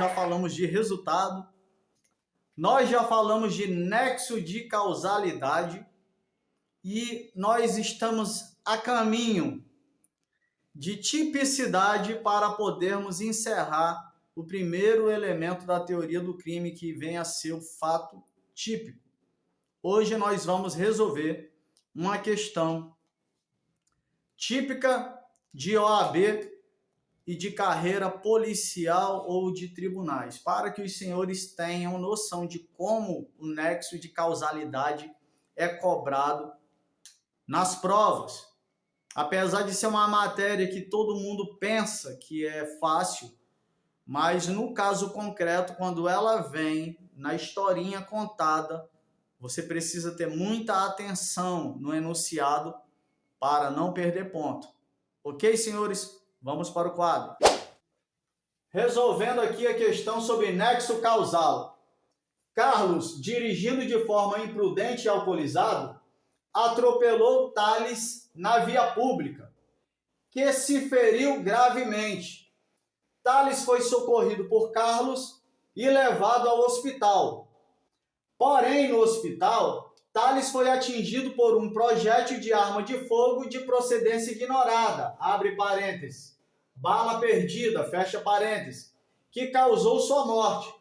já falamos de resultado, nós já falamos de nexo de causalidade e nós estamos a caminho de tipicidade para podermos encerrar o primeiro elemento da teoria do crime, que vem a ser o fato típico. Hoje nós vamos resolver uma questão típica de OAB e de carreira policial ou de tribunais, para que os senhores tenham noção de como o nexo de causalidade é cobrado nas provas. Apesar de ser uma matéria que todo mundo pensa que é fácil, mas no caso concreto, quando ela vem na historinha contada, você precisa ter muita atenção no enunciado para não perder ponto. Ok, senhores? Vamos para o quadro. Resolvendo aqui a questão sobre nexo causal. Carlos, dirigindo de forma imprudente e alcoolizado, atropelou Thales na via pública, que se feriu gravemente. Thales foi socorrido por Carlos e levado ao hospital. Porém, no hospital, Thales foi atingido por um projétil de arma de fogo de procedência ignorada, abre parênteses, bala perdida, fecha parênteses, que causou sua morte.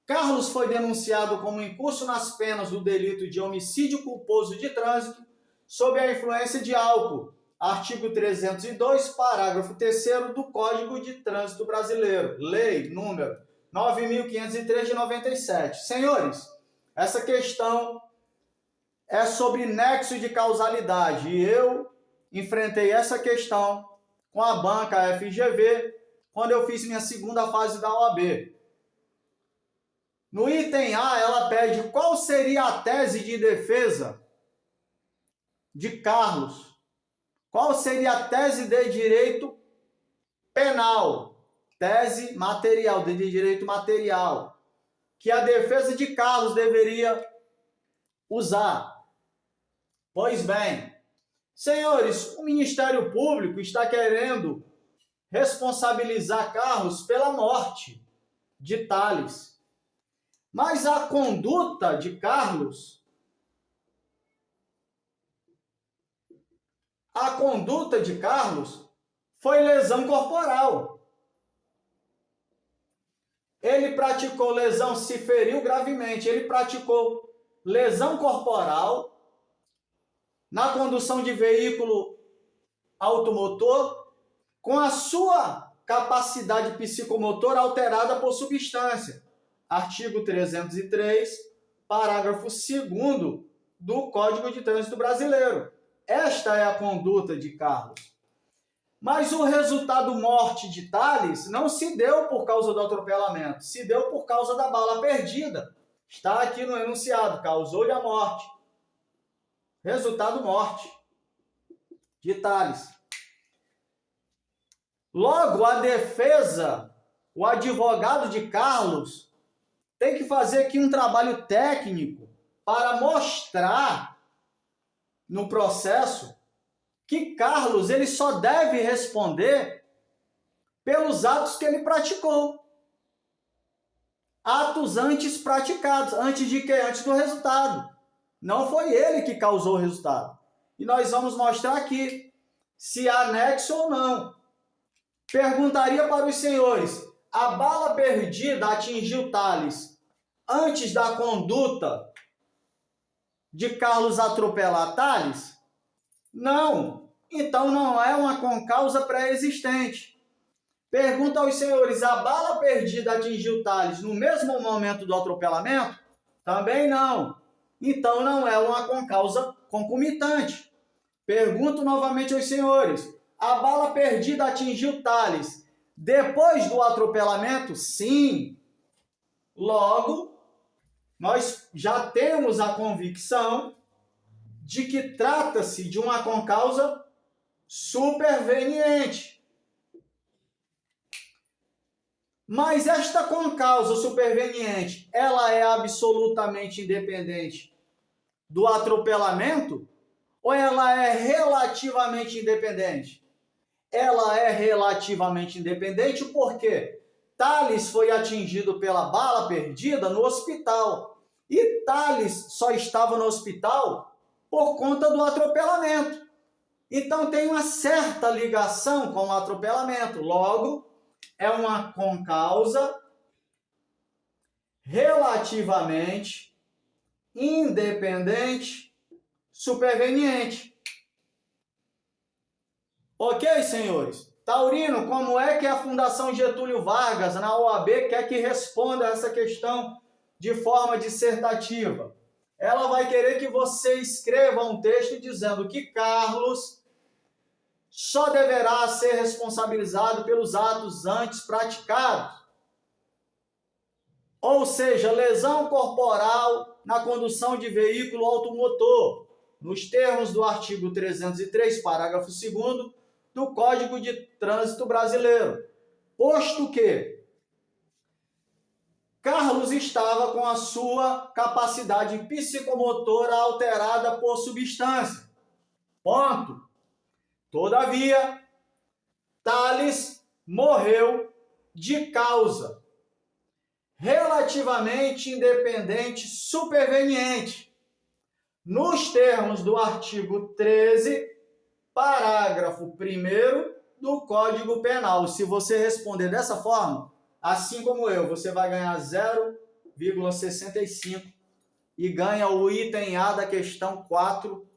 Carlos foi denunciado como incurso nas penas do delito de homicídio culposo de trânsito sob a influência de álcool, artigo 302, parágrafo 3º do Código de Trânsito Brasileiro, lei número 9.503 de 97. Senhores, essa questão é sobre nexo de causalidade e eu enfrentei essa questão com a banca FGV quando eu fiz minha segunda fase da OAB. No item A, ela pede qual seria a tese de defesa de Carlos. Qual seria a tese de direito penal? Tese material, de direito material, que a defesa de Carlos deveria usar. Pois bem, senhores, o Ministério Público está querendo responsabilizar Carlos pela morte de Thales. Mas a conduta de Carlos, foi lesão corporal. Ele praticou lesão, se feriu gravemente, ele praticou lesão corporal na condução de veículo automotor com a sua capacidade psicomotora alterada por substância. Artigo 303, parágrafo 2º do Código de Trânsito Brasileiro. Esta é a conduta de Carlos. Mas o resultado morte de Thales não se deu por causa do atropelamento, se deu por causa da bala perdida. Está aqui no enunciado, causou-lhe a morte. Resultado morte de Thales. Logo, a defesa, o advogado de Carlos, tem que fazer aqui um trabalho técnico para mostrar no processo que Carlos ele só deve responder pelos atos que ele praticou. Atos antes praticados. Antes de quê? Antes do resultado. Não foi ele que causou o resultado. E nós vamos mostrar aqui se há nexo ou não. Perguntaria para os senhores: a bala perdida atingiu Thales antes da conduta de Carlos atropelar Thales? Não. Então não é uma concausa pré-existente. Pergunta aos senhores: a bala perdida atingiu Thales no mesmo momento do atropelamento? Também não. Então não é uma concausa concomitante. Pergunto novamente aos senhores: a bala perdida atingiu Thales depois do atropelamento? Sim. Logo, nós já temos a convicção de que trata-se de uma concausa superveniente. Mas esta concausa superveniente, ela é absolutamente independente do atropelamento ou ela é relativamente independente? Ela é relativamente independente porque Thales foi atingido pela bala perdida no hospital. E Thales só estava no hospital por conta do atropelamento. Então tem uma certa ligação com o atropelamento. Logo, é uma concausa relativamente independente superveniente. Ok, senhores? Taurino, como é que a Fundação Getúlio Vargas, na OAB, quer que responda essa questão de forma dissertativa? Ela vai querer que você escreva um texto dizendo que Carlos só deverá ser responsabilizado pelos atos antes praticados. Ou seja, lesão corporal na condução de veículo automotor, nos termos do artigo 303, parágrafo 2º, do Código de Trânsito Brasileiro. Posto que Carlos estava com a sua capacidade psicomotora alterada por substância. Ponto. Todavia, Thales morreu de causa relativamente independente superveniente, nos termos do artigo 13, parágrafo 1º do Código Penal. Se você responder dessa forma, assim como eu, você vai ganhar 0,65 e ganha o item A da questão 4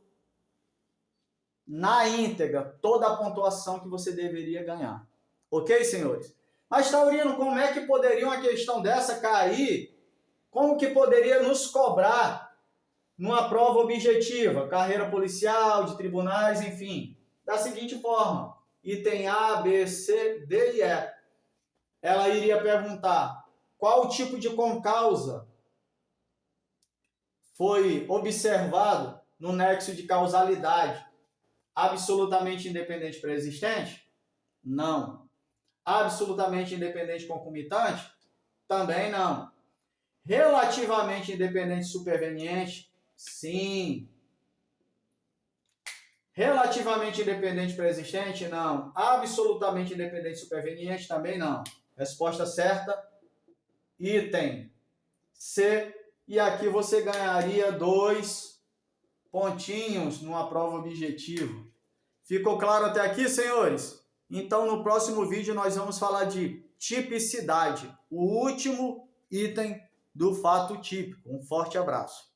na íntegra, toda a pontuação que você deveria ganhar. Ok, senhores? Mas, Taurino, como é que poderia uma questão dessa cair? Como que poderia nos cobrar numa prova objetiva? Carreira policial, de tribunais, enfim. Da seguinte forma, item A, B, C, D e E. Ela iria perguntar qual tipo de concausa foi observado no nexo de causalidade. Absolutamente independente pré-existente? Não. Absolutamente independente concomitante? Também não. Relativamente independente superveniente? Sim. Relativamente independente pré-existente? Não. Absolutamente independente superveniente? Também não. Resposta certa, item C. E aqui você ganharia 2 pontinhos numa prova objetiva. Ficou claro até aqui, senhores? Então, no próximo vídeo, nós vamos falar de tipicidade, o último item do fato típico. Um forte abraço.